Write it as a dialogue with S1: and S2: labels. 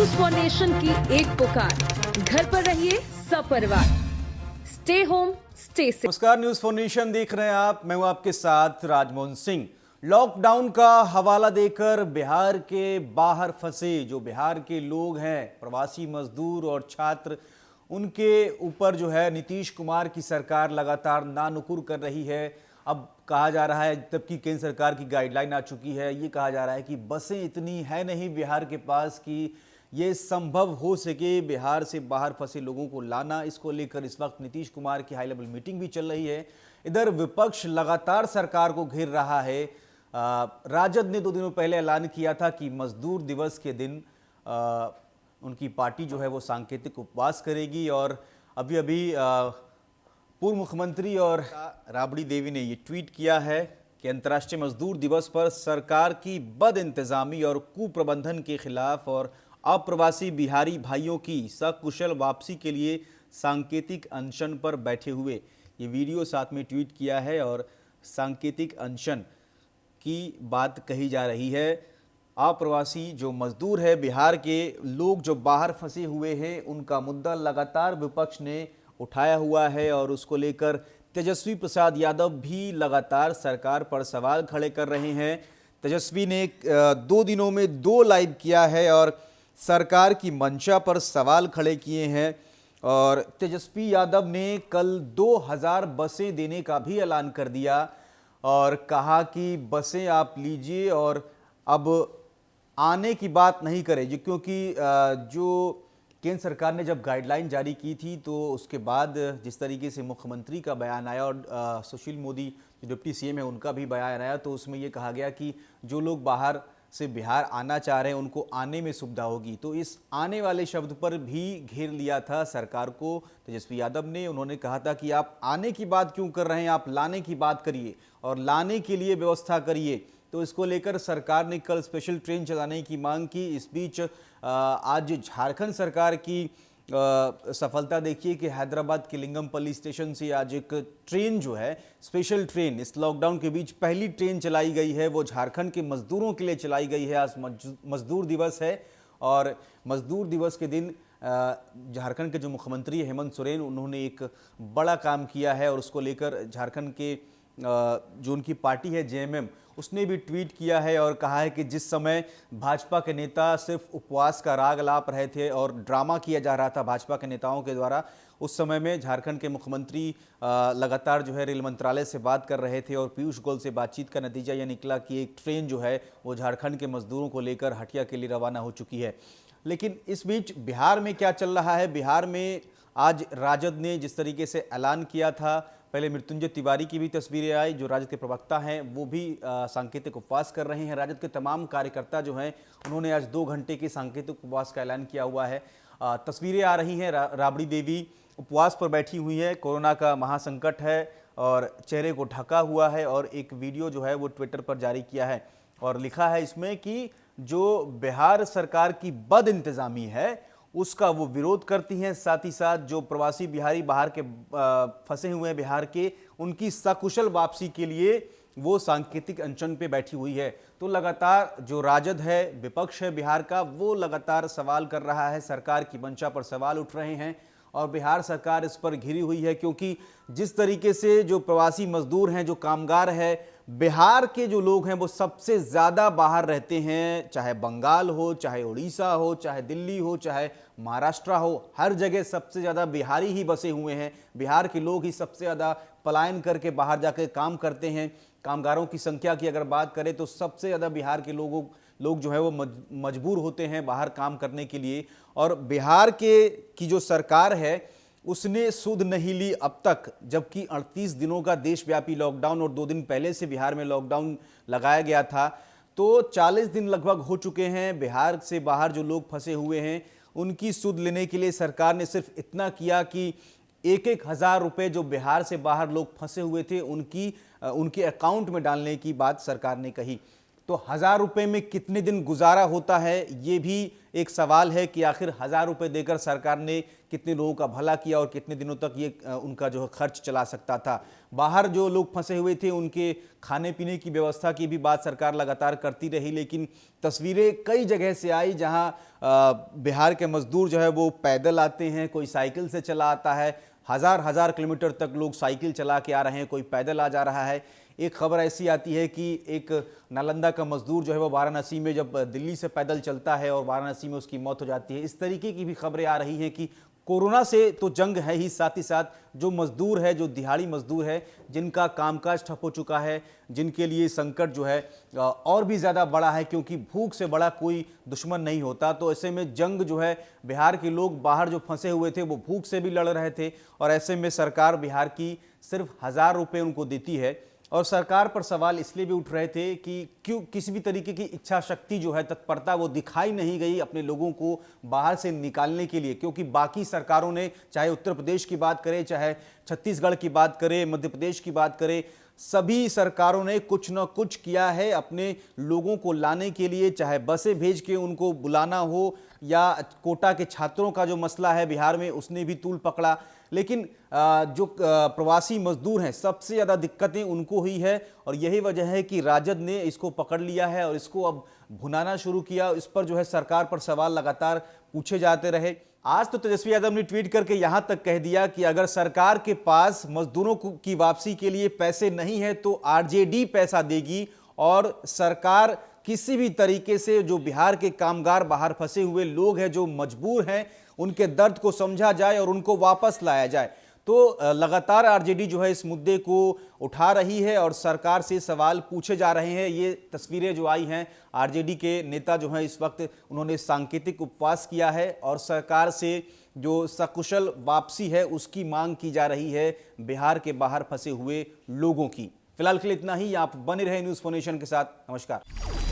S1: News for nation की एक पुकार, घर पर रहिए सपरिवार, स्टे होम स्टे सेफ।
S2: नमस्कार, न्यूज फॉर नेशन देख रहे हैं आप। मैं हूं आपके साथ राजमोहन सिंह। लॉकडाउन का हवाला देकर बिहार के बाहर फंसे जो बिहार के लोग हैं, प्रवासी मजदूर और छात्र, उनके ऊपर जो है नीतीश कुमार की सरकार लगातार नानुकुर कर रही है। अब कहा जा रहा है, जबकि केंद्र सरकार की गाइडलाइन आ चुकी है, ये कहा जा रहा है कि बसें इतनी है नहीं बिहार के पास कि ये संभव हो सके बिहार से बाहर फंसे लोगों को लाना। इसको लेकर इस वक्त नीतीश कुमार की हाई लेवल मीटिंग भी चल रही है। इधर विपक्ष लगातार सरकार को घेर रहा है। राजद ने 2 दिनों पहले ऐलान किया था कि मजदूर दिवस के दिन उनकी पार्टी जो है वो सांकेतिक उपवास करेगी, और अभी अभी पूर्व मुख्यमंत्री और राबड़ी देवी ने ये ट्वीट किया है कि अंतर्राष्ट्रीय मजदूर दिवस पर सरकार की बदइंतजामी और कुप्रबंधन के खिलाफ और अप्रवासी बिहारी भाइयों की सकुशल वापसी के लिए सांकेतिक अनशन पर बैठे हुए, ये वीडियो साथ में ट्वीट किया है। और सांकेतिक अनशन की बात कही जा रही है। अप्रवासी जो मजदूर है, बिहार के लोग जो बाहर फंसे हुए हैं, उनका मुद्दा लगातार विपक्ष ने उठाया हुआ है और उसको लेकर तेजस्वी प्रसाद यादव भी लगातार सरकार पर सवाल खड़े कर रहे हैं। तेजस्वी ने 2 दिनों में 2 लाइव किया है और सरकार की मंशा पर सवाल खड़े किए हैं। और तेजस्वी यादव ने कल 2000 बसें देने का भी ऐलान कर दिया और कहा कि बसें आप लीजिए और अब आने की बात नहीं करें, क्योंकि जो केंद्र सरकार ने जब गाइडलाइन जारी की थी तो उसके बाद जिस तरीके से मुख्यमंत्री का बयान आया और सुशील मोदी जो डिप्टी सीएम है उनका भी बयान आया, तो उसमें ये कहा गया कि जो लोग बाहर से बिहार आना चाह रहे हैं उनको आने में सुविधा होगी। तो इस आने वाले शब्द पर भी घेर लिया था सरकार को तेजस्वी यादव ने। उन्होंने कहा था कि आप आने की बात क्यों कर रहे हैं, आप लाने की बात करिए और लाने के लिए व्यवस्था करिए। तो इसको लेकर सरकार ने कल स्पेशल ट्रेन चलाने की मांग की। इस बीच आज झारखंड सरकार की सफलता देखिए कि हैदराबाद के लिंगमपल्ली स्टेशन से आज एक ट्रेन जो है, स्पेशल ट्रेन, इस लॉकडाउन के बीच पहली ट्रेन चलाई गई है, वो झारखंड के मजदूरों के लिए चलाई गई है। आज मजदूर दिवस है और मजदूर दिवस के दिन झारखंड के जो मुख्यमंत्री हेमंत सोरेन, उन्होंने एक बड़ा काम किया है और उसको लेकर झारखंड के जो उनकी पार्टी है जेएमएम, उसने भी ट्वीट किया है और कहा है कि जिस समय भाजपा के नेता सिर्फ उपवास का राग लाप रहे थे और ड्रामा किया जा रहा था भाजपा के नेताओं के द्वारा, उस समय में झारखंड के मुख्यमंत्री लगातार जो है रेल मंत्रालय से बात कर रहे थे और पीयूष गोयल से बातचीत का नतीजा यह निकला कि एक ट्रेन जो है वो झारखंड के मजदूरों को लेकर हटिया के लिए रवाना हो चुकी है। लेकिन इस बीच बिहार में क्या चल रहा है? बिहार में आज राजद ने जिस तरीके से ऐलान किया था, पहले मृत्युंजय तिवारी की भी तस्वीरें आई, जो राजद के प्रवक्ता हैं, वो भी सांकेतिक उपवास कर रहे हैं। राजद के तमाम कार्यकर्ता जो हैं, उन्होंने आज 2 घंटे के सांकेतिक उपवास का ऐलान किया हुआ है। तस्वीरें आ रही हैं, राबड़ी देवी उपवास पर बैठी हुई है, कोरोना का महासंकट है और चेहरे को ढका हुआ है, और एक वीडियो जो है वो ट्विटर पर जारी किया है और लिखा है इसमें कि जो बिहार सरकार की बद इंतजामी है उसका वो विरोध करती हैं। साथ ही साथ जो प्रवासी बिहारी बाहर के फंसे हुए हैं बिहार के, उनकी सकुशल वापसी के लिए वो सांकेतिक अनशन पे बैठी हुई है। तो लगातार जो राजद है, विपक्ष है बिहार का, वो लगातार सवाल कर रहा है, सरकार की मंशा पर सवाल उठ रहे हैं और बिहार सरकार इस पर घिरी हुई है, क्योंकि जिस तरीके से जो प्रवासी मजदूर हैं, जो कामगार है, बिहार के जो लोग हैं वो सबसे ज़्यादा बाहर रहते हैं, चाहे बंगाल हो, चाहे उड़ीसा हो, चाहे दिल्ली हो, चाहे महाराष्ट्र हो, हर जगह सबसे ज़्यादा बिहारी ही बसे हुए हैं। बिहार के लोग ही सबसे ज़्यादा पलायन करके बाहर जाकर काम करते हैं। कामगारों की संख्या की अगर बात करें तो सबसे ज़्यादा बिहार के लोग जो है वो मजबूर होते हैं बाहर काम करने के लिए। और बिहार की जो सरकार है उसने सुध नहीं ली अब तक, जबकि 38 दिनों का देशव्यापी लॉकडाउन और 2 दिन पहले से बिहार में लॉकडाउन लगाया गया था, तो 40 दिन लगभग हो चुके हैं। बिहार से बाहर जो लोग फंसे हुए हैं उनकी सुध लेने के लिए सरकार ने सिर्फ इतना किया कि 1-1 हज़ार रुपये जो बिहार से बाहर लोग फंसे हुए थे उनके अकाउंट में डालने की बात सरकार ने कही। तो 1000 रुपए में कितने दिन गुजारा होता है, ये भी एक सवाल है कि आखिर 1000 रुपए देकर सरकार ने कितने लोगों का भला किया और कितने दिनों तक ये उनका जो है खर्च चला सकता था। बाहर जो लोग फंसे हुए थे उनके खाने पीने की व्यवस्था की भी बात सरकार लगातार करती रही, लेकिन तस्वीरें कई जगह से आई जहां बिहार के मजदूर जो है वो पैदल आते हैं, कोई साइकिल से चला आता है, हजार किलोमीटर तक लोग साइकिल चला के आ रहे हैं, कोई पैदल आ जा रहा है। एक खबर ऐसी आती है कि एक नालंदा का मजदूर जो है वो वाराणसी में जब दिल्ली से पैदल चलता है और वाराणसी में उसकी मौत हो जाती है। इस तरीके की भी खबरें आ रही हैं कि कोरोना से तो जंग है ही, साथ ही साथ जो मजदूर है, जो दिहाड़ी मजदूर है, जिनका कामकाज ठप हो चुका है, जिनके लिए संकट जो है और भी ज़्यादा बड़ा है, क्योंकि भूख से बड़ा कोई दुश्मन नहीं होता। तो ऐसे में जंग जो है, बिहार के लोग बाहर जो फंसे हुए थे वो भूख से भी लड़ रहे थे और ऐसे में सरकार बिहार की सिर्फ 1000 रुपये उनको देती है। और सरकार पर सवाल इसलिए भी उठ रहे थे कि क्यों किसी भी तरीके की इच्छा शक्ति जो है, तत्परता वो दिखाई नहीं गई अपने लोगों को बाहर से निकालने के लिए, क्योंकि बाकी सरकारों ने, चाहे उत्तर प्रदेश की बात करें, चाहे छत्तीसगढ़ की बात करें, मध्य प्रदेश की बात करें, सभी सरकारों ने कुछ न कुछ किया है अपने लोगों को लाने के लिए, चाहे बसें भेज के उनको बुलाना हो या कोटा के छात्रों का जो मसला है बिहार में उसने भी तूल पकड़ा। लेकिन जो प्रवासी मजदूर हैं, सबसे ज़्यादा दिक्कतें उनको हुई है और यही वजह है कि राजद ने इसको पकड़ लिया है और इसको अब भुनाना शुरू किया। इस पर जो है सरकार पर सवाल लगातार पूछे जाते रहे। आज तो तेजस्वी यादव ने ट्वीट करके यहां तक कह दिया कि अगर सरकार के पास मजदूरों की वापसी के लिए पैसे नहीं है तो आरजेडी पैसा देगी और सरकार किसी भी तरीके से जो बिहार के कामगार, बाहर फंसे हुए लोग हैं, जो मजबूर हैं, उनके दर्द को समझा जाए और उनको वापस लाया जाए। तो लगातार आरजेडी जो है इस मुद्दे को उठा रही है और सरकार से सवाल पूछे जा रहे हैं। ये तस्वीरें जो आई हैं, आरजेडी के नेता जो हैं इस वक्त उन्होंने सांकेतिक उपवास किया है और सरकार से जो सकुशल वापसी है उसकी मांग की जा रही है बिहार के बाहर फंसे हुए लोगों की। फिलहाल के लिए इतना ही। आप बने रहे न्यूज़4नेशन के साथ। नमस्कार।